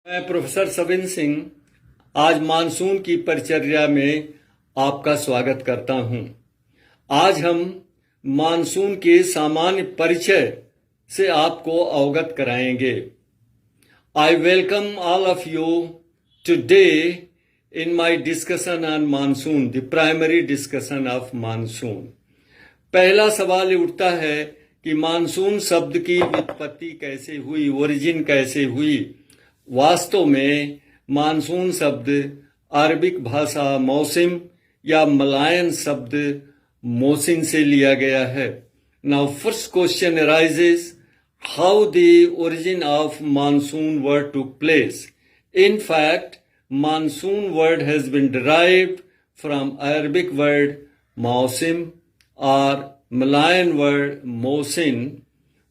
मैं प्रोफेसर सविन सिंह आज मानसून की परिचर्या में आपका स्वागत करता हूं। आज हम मानसून के सामान्य परिचय से आपको अवगत कराएंगे। I welcome all of you today in my discussion on monsoon, the primary discussion of monsoon. पहला सवाल उठता है कि मानसून शब्द की व्युत्पत्ति कैसे हुई, ओरिजिन कैसे हुई। वास्तव में मानसून शब्द अरबिक भाषा मौसिम या मलायन शब्द मोसिन से लिया गया है। Now first question arises, how the origin of monsoon word took place. In fact monsoon word has been derived from Arabic word मौसिम or Malayan word mosin,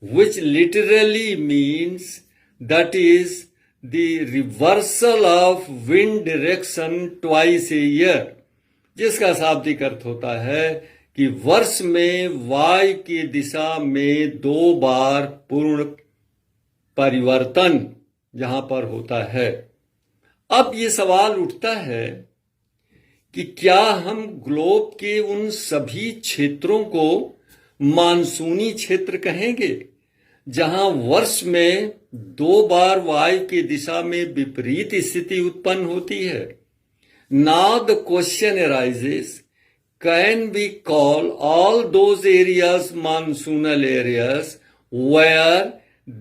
which literally means that is the reversal of wind direction twice a year, जिसका शाब्दिक अर्थ होता है कि वर्ष में वायु की दिशा में 2 बार पूर्ण परिवर्तन जहां पर होता है। अब ये सवाल उठता है कि क्या हम ग्लोब के उन सभी क्षेत्रों को मानसूनी क्षेत्र कहेंगे जहां वर्ष में 2 बार वायु की दिशा में विपरीत स्थिति उत्पन्न होती है। Now the question arises, can we call all those areas monsoonal areas where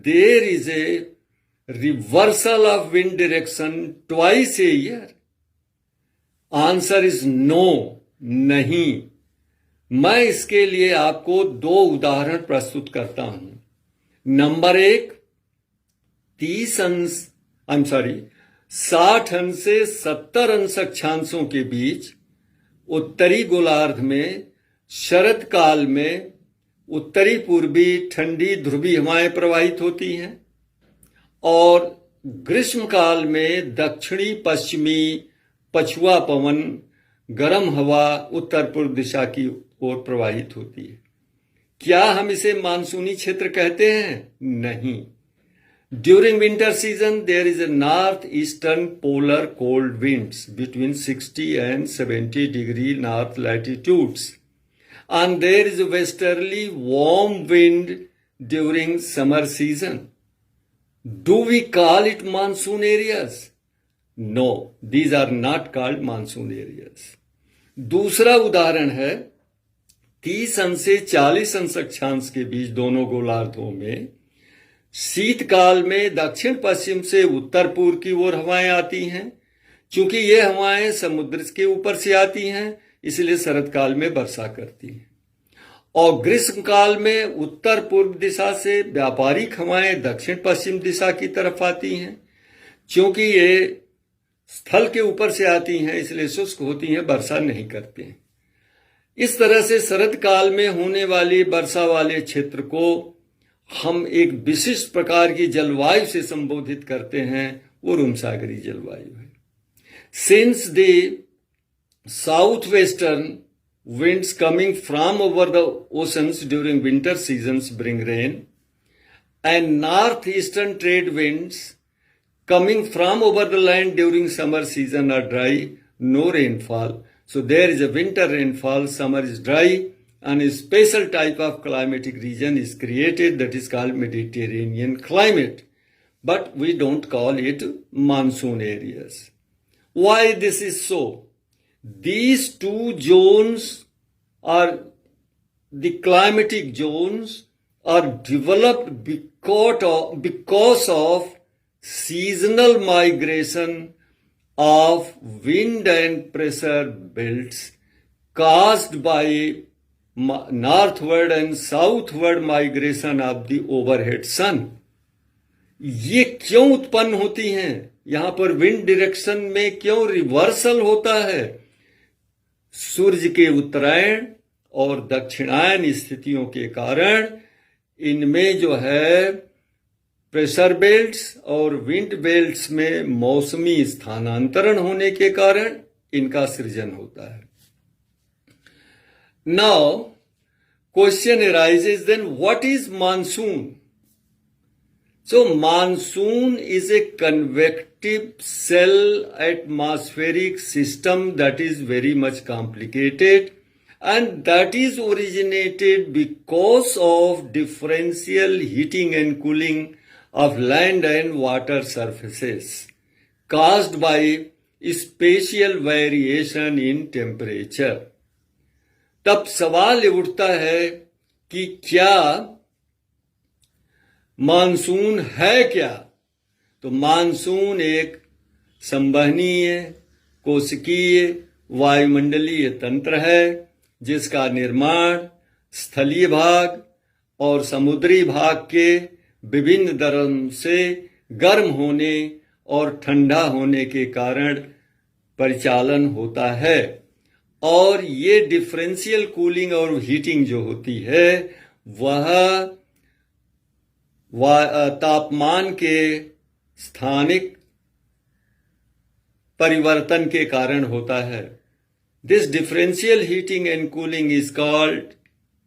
there is a reversal of wind direction twice a year? Answer is no, नहीं। मैं इसके लिए आपको 2 उदाहरण प्रस्तुत करता हूं। नंबर 1, 60 अंश से 70 अंश अक्षांशों के बीच उत्तरी गोलार्ध में शरद काल में उत्तरी पूर्वी ठंडी ध्रुवीय हवाएं प्रवाहित होती हैं और ग्रीष्म काल में दक्षिणी पश्चिमी पछुआ पवन गर्म हवा उत्तर पूर्व दिशा की ओर प्रवाहित होती है। क्या हम इसे मानसूनी क्षेत्र कहते हैं? नहीं। During winter season there is a north eastern polar cold winds between 60 and 70 degree north latitudes and there is a westerly warm wind during summer season. Do we call it monsoon areas? No, these are not called monsoon areas. दूसरा उदाहरण है 30 अंश से 40 अंश अक्षांश के बीच दोनों गोलार्धों में शीतकाल में दक्षिण पश्चिम से उत्तर पूर्व की ओर हवाएं आती हैं। चूंकि ये हवाएं समुद्र के ऊपर से आती हैं इसलिए शरद काल में वर्षा करती हैं और ग्रीष्म काल में उत्तर पूर्व दिशा से व्यापारिक हवाएं दक्षिण पश्चिम दिशा की तरफ आती हैं। क्योंकि ये स्थल के ऊपर से आती हैं इसलिए शुष्क होती हैं, वर्षा नहीं करते हैं। इस तरह से शरद काल में होने वाली वर्षा वाले क्षेत्र को हम एक विशिष्ट प्रकार की जलवायु से संबोधित करते हैं, वो रुमसागरी जलवायु है। Since the south western winds coming from over the oceans during winter seasons bring rain and northeastern trade winds coming from over the land during summer season are dry, no rainfall. So there is a winter rainfall, summer is dry, and a special type of climatic region is created that is called Mediterranean climate. But we don't call it monsoon areas. Why this is so? These 2 zones are the climatic zones are developed because of seasonal migration of wind and pressure belts caused by northward and southward migration of the overhead sun. ये क्यों उत्पन्न होती हैं? यहां पर wind direction में क्यों reversal होता है? सूर्य के उत्तरायण और दक्षिणायन स्थितियों के कारण इनमें जो है प्रेशर बेल्ट्स और विंड बेल्ट्स में मौसमी स्थानांतरण होने के कारण इनका सृजन होता है। Now question arises then what is monsoon? So monsoon is a convective cell atmospheric system that is very much complicated, and that is originated because of differential heating and cooling of land and water surfaces caused by spatial variation in temperature. तब सवाल उठता है कि क्या monsoon है क्या? तो monsoon एक संवहनीय, कोशिकीय, वायुमंडलीय तंत्र है जिसका निर्माण स्थलीय भाग और समुद्री भाग के विभिन्न दरों से गर्म होने और ठंडा होने के कारण परिचालन होता है। और ये डिफरेंशियल कूलिंग और हीटिंग जो होती है वह तापमान के स्थानिक परिवर्तन के कारण होता है। This differential heating and cooling is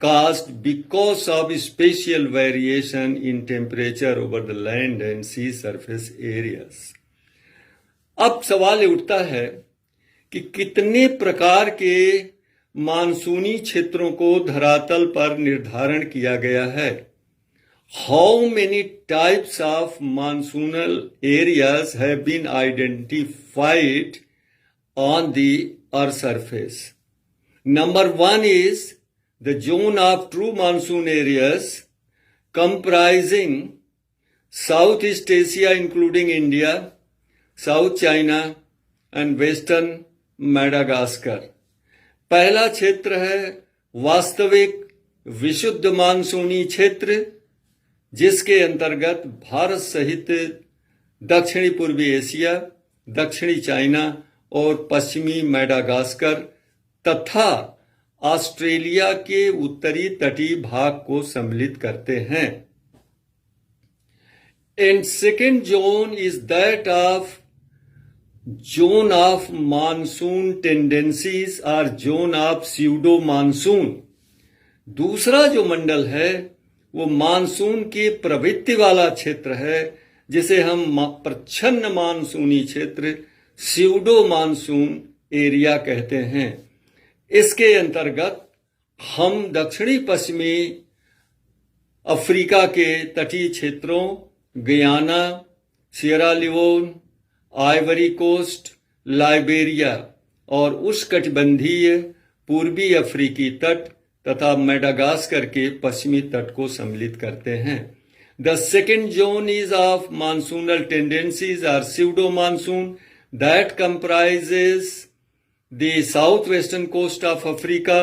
caused because of spatial variation in temperature over the land and sea surface areas. अब सवाल उठता है कि कितने प्रकार के मानसूनी क्षेत्रों को धरातल पर निर्धारण किया गया है? How many types of monsoonal areas have been identified on the Earth's surface? Number one is the zone of true monsoon areas comprising Southeast Asia including India, South China and Western Madagascar. पहला क्षेत्र है वास्तविक विशुद्ध मानसूनी क्षेत्र जिसके अंतर्गत भारत सहित दक्षिणी पूर्वी एशिया, दक्षिणी चाइना और पश्चिमी मैडागास्कर तथा ऑस्ट्रेलिया के उत्तरी तटीय भाग को सम्मिलित करते हैं। And second zone is that of zone of monsoon tendencies और जोन ऑफ स्यूडो मानसून। दूसरा जो मंडल है वो मानसून की प्रवृत्ति वाला क्षेत्र है जिसे हम प्रच्छन्न मानसूनी क्षेत्र स्यूडो मानसून एरिया कहते हैं। इसके अंतर्गत हम दक्षिणी पश्चिमी अफ्रीका के तटीय क्षेत्रों Guyana, Sierra Leone, Ivory Coast, Liberia और उष्णकटिबंधीय पूर्वी अफ्रीकी तट तथा मेडागास्कर के पश्चिमी तट को सम्मिलित करते हैं। The second zone is of monsoonal tendencies are pseudo monsoon that comprises the south western coast of Africa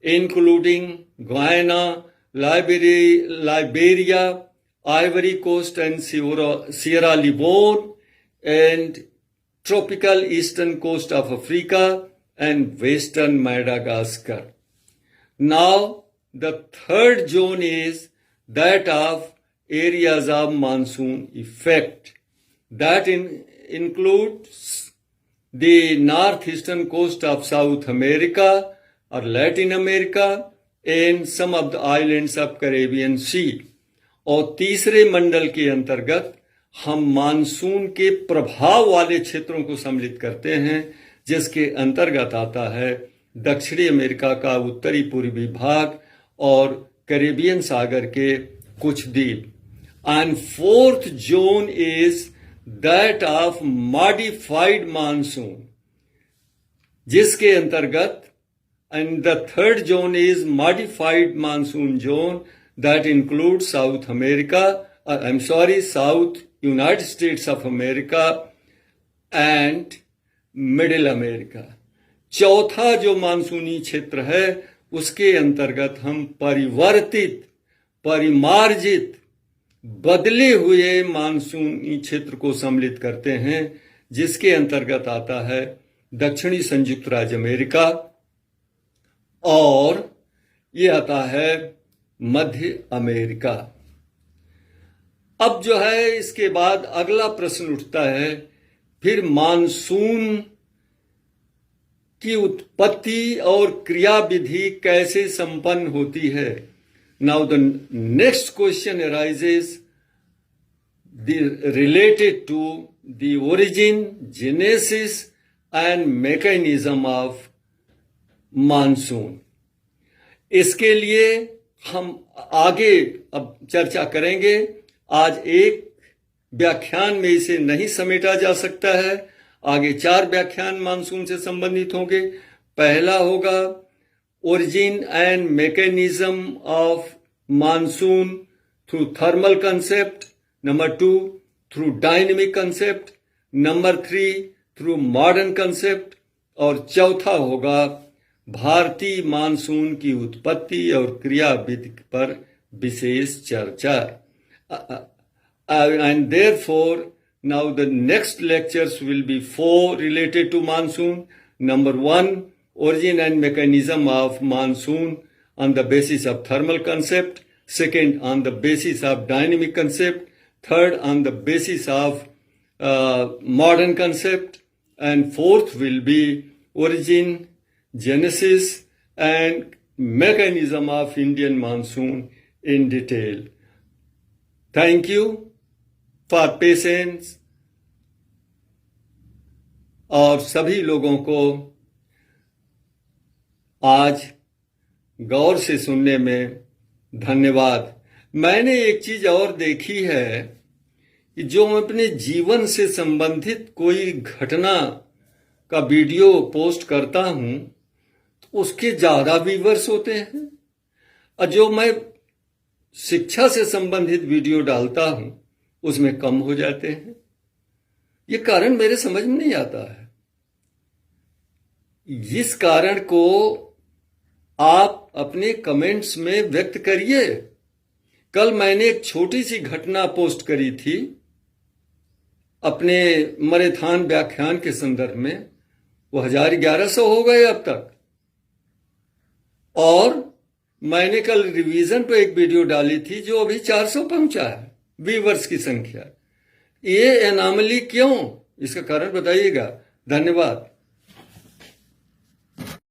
including Guyana, Liberia, Ivory Coast and Sierra Leone and tropical eastern coast of Africa and western Madagascar. Now, the third zone is that of areas of monsoon effect. That includes the northeastern coast of South America or Latin America and some of the islands of Caribbean Sea. और तीसरे मंडल के अंतर्गत हम monsoon के प्रभाव वाले क्षेत्रों को सम्मिलित करते हैं जिसके अंतर्गत आता है दक्षिणी अमेरिका का उत्तरी पूर्वी भाग और कैरेबियन सागर के कुछ द्वीप। And fourth zone is that of modified monsoon जिसके अंतर्गत and the third zone is modified monsoon zone that include south America south United States of America and Middle America. चौथा जो मानसूनी क्षेत्र है उसके अंतर्गत हम परिवर्तित, परिमार्जित, बदले हुए मानसूनी क्षेत्र को सम्मिलित करते हैं जिसके अंतर्गत आता है दक्षिणी संयुक्त राज्य अमेरिका और ये आता है मध्य अमेरिका। अब जो है इसके बाद अगला प्रश्न उठता है फिर मानसून की उत्पत्ति और क्रियाविधि कैसे संपन्न होती है। Now the next question arises related to the origin, genesis and mechanism of monsoon. इसके लिए हम आगे अब चर्चा करेंगे। आज एक व्याख्यान में इसे नहीं समेटा जा सकता है। आगे 4 व्याख्यान मानसून से संबंधित होंगे। पहला होगा origin and mechanism of monsoon through thermal concept, number 2 through dynamic concept, number 3 through modern concept, और चौथा होगा भारतीय मानसून की उत्पत्ति और क्रियाविधि पर विशेष चर्चा। And therefore, now the next lectures will be 4 related to monsoon. Number 1, origin and mechanism of monsoon on the basis of thermal concept. Second, on the basis of dynamic concept. Third, on the basis of modern concept. And fourth will be origin, genesis and mechanism of Indian monsoon in detail. Thank you for patience। और सभी लोगों को आज गौर से सुनने में धन्यवाद। मैंने एक चीज और देखी है कि जो मैं अपने जीवन से संबंधित कोई घटना का वीडियो पोस्ट करता हूं तो उसके ज्यादा व्यूअर्स होते हैं, और जो मैं शिक्षा से संबंधित वीडियो डालता हूं उसमें कम हो जाते हैं। ये कारण मेरे समझ में नहीं आता है। इस कारण को आप अपने कमेंट्स में व्यक्त करिए। कल मैंने एक छोटी सी घटना पोस्ट करी थी अपने मरेथान व्याख्यान के संदर्भ में। वो 1100 हो गए अब तक। और मैंने कल रिवीजन पे एक वीडियो डाली थी जो अभी 400 पहुंचा है व्यूअर्स की संख्या। ये एनामली क्यों? इसका कारण बताइएगा। धन्यवाद।